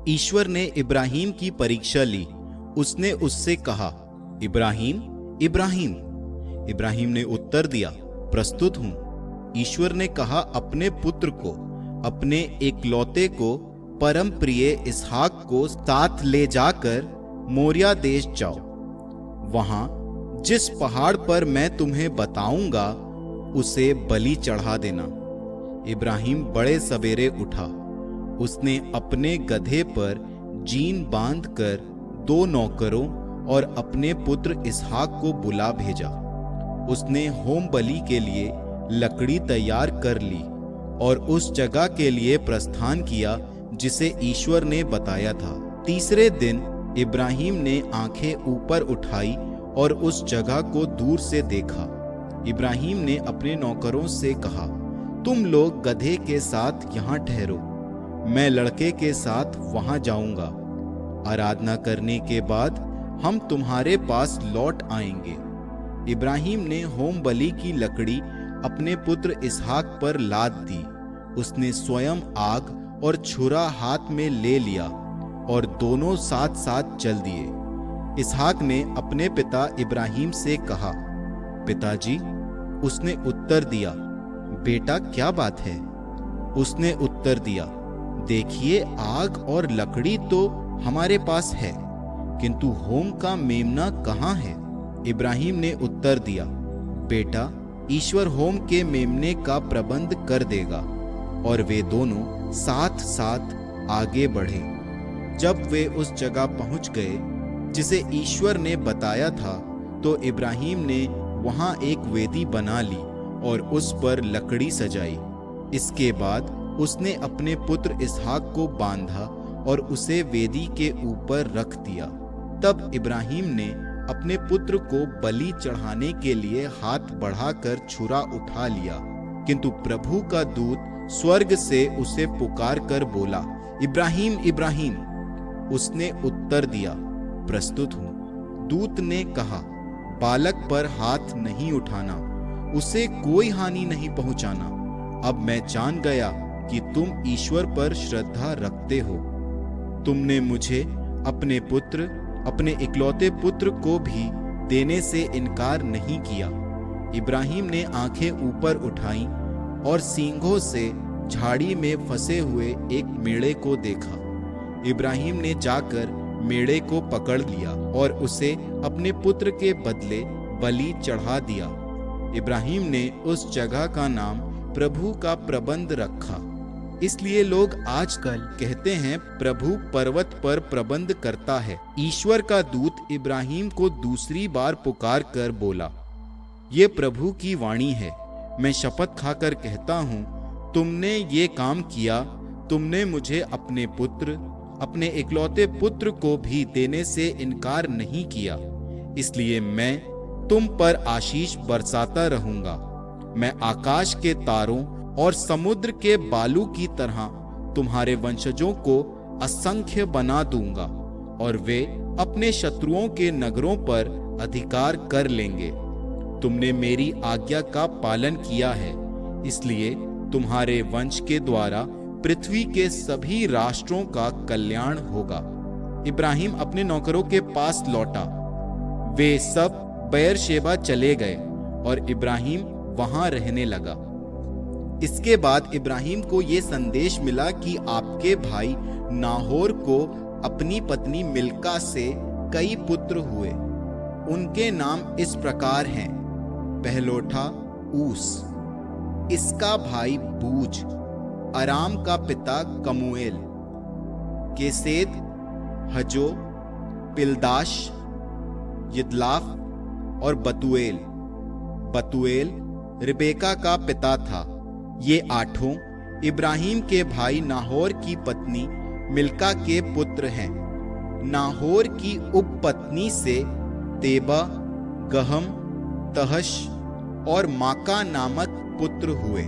ईश्वर ने इब्राहिम की परीक्षा ली। उसने उससे कहा, इब्राहिम, इब्राहिम। इब्राहिम ने उत्तर दिया, प्रस्तुत हूं। ईश्वर ने कहा, अपने पुत्र को, अपने एकलौते को, परम प्रिय इसहाक को साथ ले जाकर मोरिया देश जाओ। वहां जिस पहाड़ पर मैं तुम्हें बताऊंगा उसे बलि चढ़ा देना। इब्राहिम बड़े सवेरे उठा। उसने अपने गधे पर जीन बांधकर 2 नौकरों और अपने पुत्र इसहाक को बुला भेजा। उसने होम बलि के लिए लकड़ी तैयार कर ली और उस जगह के लिए प्रस्थान किया जिसे ईश्वर ने बताया था। तीसरे दिन इब्राहिम ने आंखें ऊपर उठाई और उस जगह को दूर से देखा। इब्राहिम ने अपने नौकरों से कहा, तुम लोग गधे के साथ यहाँ ठहरो, मैं लड़के के साथ वहां जाऊंगा। आराधना करने के बाद हम तुम्हारे पास लौट आएंगे। इब्राहिम ने होम बलि की लकड़ी अपने पुत्र इसहाक पर लाद दी। उसने स्वयं आग और छुरा हाथ में ले लिया और दोनों साथ साथ चल दिए। इसहाक ने अपने पिता इब्राहिम से कहा, पिताजी। उसने उत्तर दिया, बेटा क्या बात है? उसने उत्तर दिया, देखिए आग और लकड़ी तो हमारे पास है, किंतु होम का मेमना कहाँ है? इब्राहिम ने उत्तर दिया, बेटा ईश्वर होम के मेमने का प्रबंध कर देगा। और वे दोनों साथ साथ आगे बढ़े। जब वे उस जगह पहुंच गए जिसे ईश्वर ने बताया था, तो इब्राहिम ने वहां एक वेदी बना ली और उस पर लकड़ी सजाई। इसके बाद उसने अपने पुत्र इसहाक को बांधा और उसे वेदी के ऊपर रख दिया। तब इब्राहिम ने अपने पुत्र को बलि चढ़ाने के लिए हाथ बढ़ाकर छुरा उठा लिया, किंतु प्रभु का दूत स्वर्ग से उसे पुकार कर बोला, इब्राहिम, इब्राहिम। उसने उत्तर दिया, प्रस्तुत हूं। दूत ने कहा, बालक पर हाथ नहीं उठाना, उसे कोई हानि नहीं पहुंचाना। अब मैं जान गया कि तुम ईश्वर पर श्रद्धा रखते हो। तुमने मुझे अपने पुत्र, अपने इकलौते पुत्र को भी देने से इनकार नहीं किया। इब्राहिम ने आंखें ऊपर उठाई और सींगों से झाड़ी में फंसे हुए एक मेढ़े को देखा। इब्राहिम ने जाकर मेढ़े को पकड़ लिया और उसे अपने पुत्र के बदले बलि चढ़ा दिया। इब्राहिम ने उस जगह का नाम प्रभु का प्रबंध रखा। इसलिए लोग आजकल कहते हैं, प्रभु पर्वत पर प्रबंध करता है। ईश्वर का दूत इब्राहिम को दूसरी बार पुकार कर बोला, ये प्रभु की वाणी है, मैं शपथ खाकर कहता हूँ, तुमने ये काम किया। तुमने मुझे अपने पुत्र, अपने इकलौते पुत्र को भी देने से इनकार नहीं किया। इसलिए मैं तुम पर आशीष बरसाता रहूंगा। मैं आकाश के तारों और समुद्र के बालू की तरह तुम्हारे वंशजों को असंख्य बना दूंगा और वे अपने शत्रुओं के नगरों पर अधिकार कर लेंगे। तुमने मेरी आज्ञा का पालन किया है, इसलिए तुम्हारे वंश के द्वारा पृथ्वी के सभी राष्ट्रों का कल्याण होगा। इब्राहिम अपने नौकरों के पास लौटा। वे सब बेयरशेबा चले गए और इब्राहिम वहां रहने लगा। इसके बाद इब्राहिम को ये संदेश मिला कि आपके भाई नाहोर को अपनी पत्नी मिल्का से कई पुत्र हुए। उनके नाम इस प्रकार हैं, पहलोठा ऊस, इसका भाई बूज, अराम का पिता कमुएल, केसेद, हजो, पिलदाश, यदलाफ और बतुएल। बतुएल रिबेका का पिता था। ये 8 इब्राहिम के भाई नाहोर की पत्नी मिल्का के पुत्र हैं। नाहोर की उपपत्नी से तेबा, गहम, तहश और माका नामक पुत्र हुए।